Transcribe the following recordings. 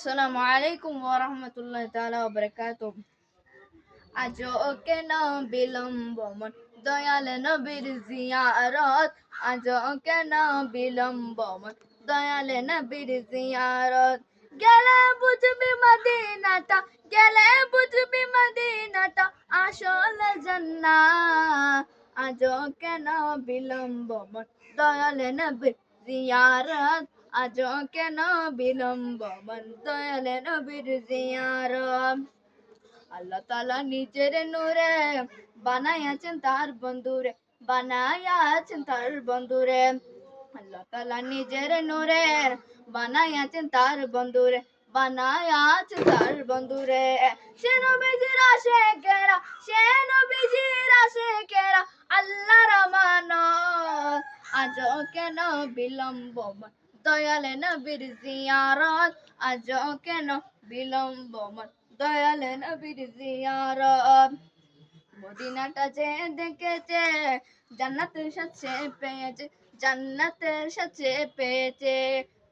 আসসালামু আলাইকুম ওয়া রাহমাতুল্লাহি তাআলা ওয়া বারাকাতুহু। আজও কেন বিলম্ব মন দয়াল নবীর জিয়ারত, আজও কেন বিলম্ব মন দয়াল নবীর জিয়ারত। গেলে বুঝবি মদিনাটা, গেলে বুঝবি মদিনাটা আসল জান্নাত। আজও কেন বিলম্ব মন দয়াল নবীর জিয়ারত, আজও কেন বিলম্ব মন দয়াল নবীর জিয়ারত। আল্লাহ তাআলা নিজের নূরে বানায়াছেন তার বন্ধুরে, বানায়াছেন তার বন্ধুরে। আল্লাহ তাআলা নিজের নূরে বানায়াছেন তার বন্ধুরে, বানায়াছেন তার বন্ধুরে। সে নবীজির আশিকেরা, সে নবীজির আশিকেরা আল্লাহর আমানত। আজও কেন বিলম্ব মন দয়াল নবীর জিয়ারত, আজও কেন বিলম্ব মন দয়াল নবীর জিয়ারত। মদিনাটা যে দেখেছে জান্নাতের সাথে পেয়েছে, জান্নাতের সাথে পেয়েছে।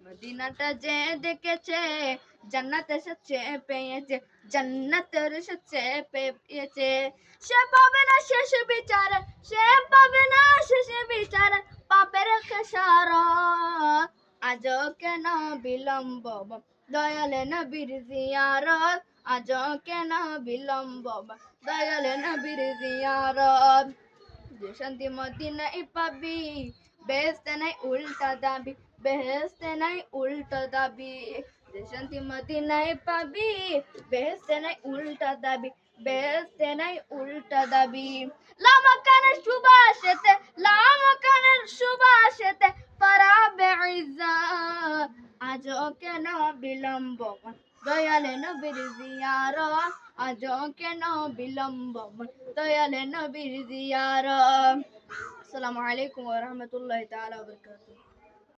মদিনাটা যে দেখেছে জান্নাতের সাথে পেয়েছে, জান্নাতের সাথে পেয়েছে। সে পাবে না শেষ বিচারে, সে পাবে না শেষ বিচারে পাপের খেসারত। আজও কেন বিলম্ব মন দয়াল নবীর জিয়ারত, আজও কেন বিলম্ব মন দয়াল নবীর জিয়ারত। যে শান্তি মদিনায় পাবি বেহেশতে নাই উল্টা দাবি, বেহেশতে নাই উল্টা দাবি। যে শান্তি মদিনায় পাবি বেহেশতে নাই উল্টা দাবি, বেহেশতে নাই উল্টা দাবি। লামাকানের সুবাসেতে, লামাকানের সুবাসেতে পারাবে ইজ্জত। আজও কেন বিলম্ব মন দয়াল নবীর জিয়ারত, আজও কেন বিলম্ব মন দয়াল নবীর জিয়ারত। আসসালামু আলাইকুম ওয়া রাহমাতুল্লাহি তাআলা ওয়া বারাকাতুহু।